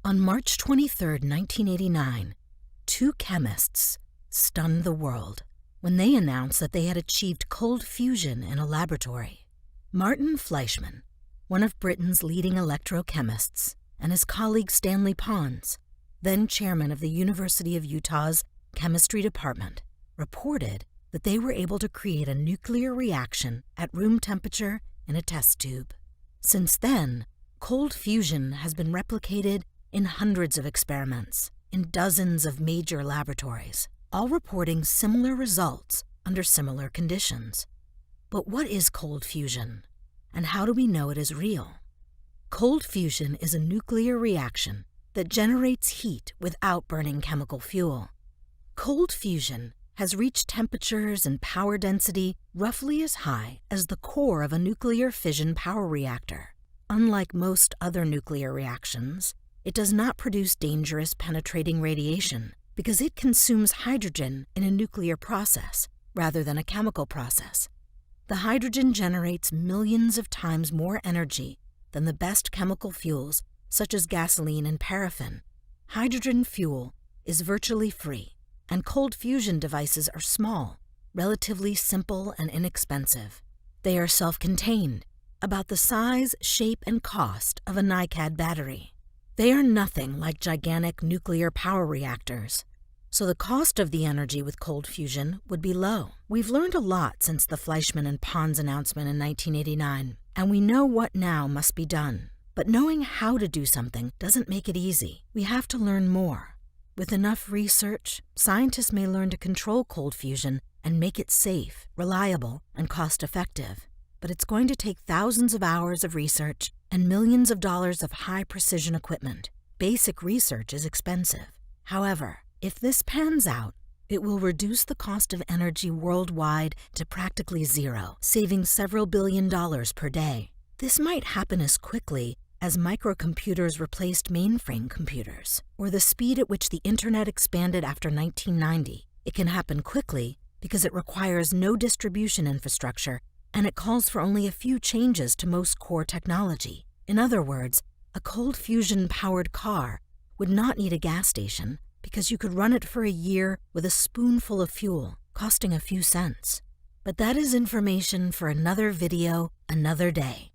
On March 23, 1989, two chemists stunned the world when they announced that they had achieved cold fusion in a laboratory. Martin Fleischmann, one of Britain's leading electrochemists, and his colleague Stanley Pons, then chairman of the University of Utah's chemistry department, reported that they were able to create a nuclear reaction at room temperature in a test tube. Since then, cold fusion has been replicated in hundreds of experiments in dozens of major laboratories, all reporting similar results under similar conditions. But what is cold fusion, and how do we know it is real? Cold fusion is a nuclear reaction that generates heat without burning chemical fuel. Cold fusion has reached temperatures and power density roughly as high as the core of a nuclear fission power reactor. Unlike most other nuclear reactions, it does not produce dangerous penetrating radiation because it consumes hydrogen in a nuclear process rather than a chemical process. The hydrogen generates millions of times more energy than the best chemical fuels such as gasoline and paraffin. Hydrogen fuel is virtually free, and cold fusion devices are small, relatively simple and inexpensive. They are self-contained, about the size, shape, and cost of a NiCad battery. They are nothing like gigantic nuclear power reactors, so the cost of the energy with cold fusion would be low. We've learned a lot since the Fleischmann and Pons announcement in 1989, and we know what now must be done. But knowing how to do something doesn't make it easy. We have to learn more. With enough research, scientists may learn to control cold fusion and make it safe, reliable, and cost-effective. But it's going to take thousands of hours of research and millions of dollars of high-precision equipment. Basic research is expensive. However, if this pans out, it will reduce the cost of energy worldwide to practically zero, saving several $billion per day. This might happen as quickly as microcomputers replaced mainframe computers, or the speed at which the Internet expanded after 1990. It can happen quickly because it requires no distribution infrastructure, and it calls for only a few changes to most core technology. In other words, a cold fusion-powered car would not need a gas station because you could run it for a year with a spoonful of fuel, costing a few cents. But that is information for another video, another day.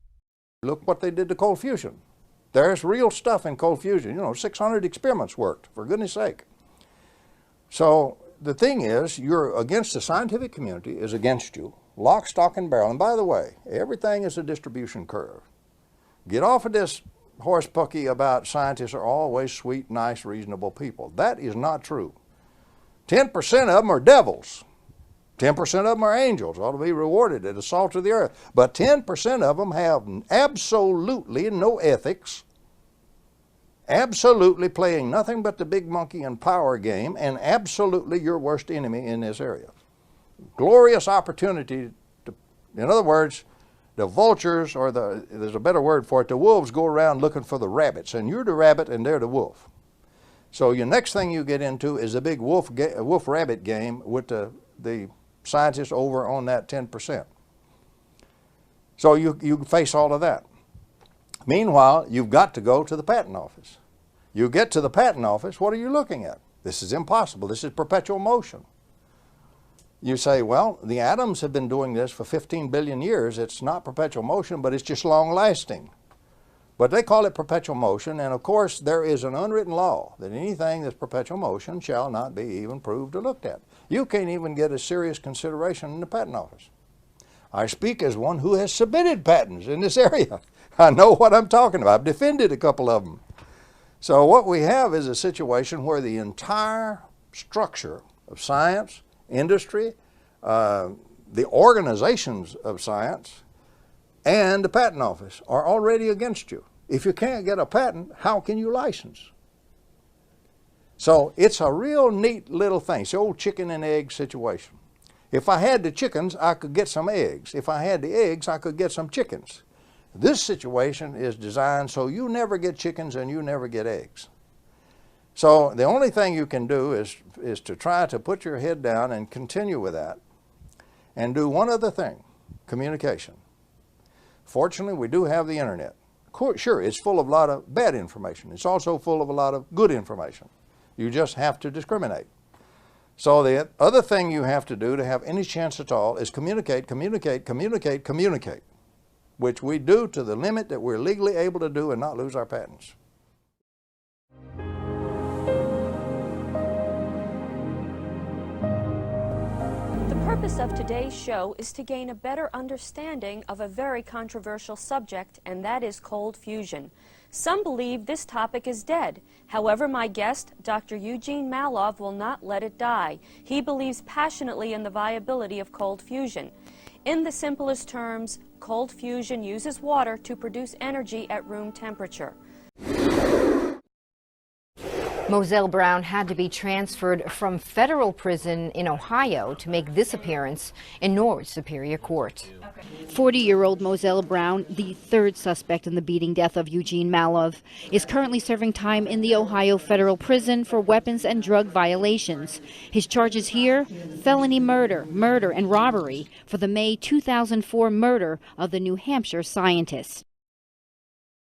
Look what they did to cold fusion. There's real stuff in cold fusion. 600 experiments worked, for goodness sake. So the thing is, you're against the scientific community is against you. Lock, stock, and barrel. And by the way, everything is a distribution curve. Get off of this horse pucky about scientists are always sweet, nice, reasonable people. That is not true. 10% of them are devils. 10% of them are angels, ought to be rewarded at the salt of the earth. But 10% of them have absolutely no ethics, absolutely playing nothing but the big monkey and power game, and absolutely your worst enemy in this area. Glorious opportunity to, in other words, the vultures, or there's a better word for it, the wolves go around looking for the rabbits, and you're the rabbit and they're the wolf. So your next thing you get into is a big wolf-rabbit game with the scientists over on that 10%. So you face all of that. Meanwhile, you've got to go to the patent office. You get to the patent office, what are you looking at? This is impossible. This is perpetual motion. You say, well, the atoms have been doing this for 15 billion years. It's not perpetual motion, but it's just long-lasting. But they call it perpetual motion, and of course there is an unwritten law that anything that's perpetual motion shall not be even proved or looked at. You can't even get a serious consideration in the patent office. I speak as one who has submitted patents in this area. I know what I'm talking about. I've defended a couple of them. So what we have is a situation where the entire structure of science, industry, the organizations of science, and the patent office are already against you. If you can't get a patent, how can you license? So it's a real neat little thing. It's the old chicken and egg situation. If I had the chickens, I could get some eggs. If I had the eggs, I could get some chickens. This situation is designed so you never get chickens and you never get eggs. So the only thing you can do is to try to put your head down and continue with that and do one other thing, communication. Fortunately, we do have the internet. course, sure, it's full of a lot of bad information. It's also full of a lot of good information. You just have to discriminate. So the other thing you have to do to have any chance at all is communicate, communicate, communicate, communicate, which we do to the limit that we're legally able to do and not lose our patents. The purpose of today's show is to gain a better understanding of a very controversial subject, and that is cold fusion. Some believe this topic is dead. However, my guest, Dr. Eugene Mallove, will not let it die. He believes passionately in the viability of cold fusion. In the simplest terms, cold fusion uses water to produce energy at room temperature. Moselle Brown had to be transferred from federal prison in Ohio to make this appearance in Norwich Superior Court. 40-year-old Moselle Brown, the third suspect in the beating death of Eugene Mallove, is currently serving time in the Ohio federal prison for weapons and drug violations. His charges here: felony murder, murder and robbery for the May 2004 murder of the New Hampshire scientist.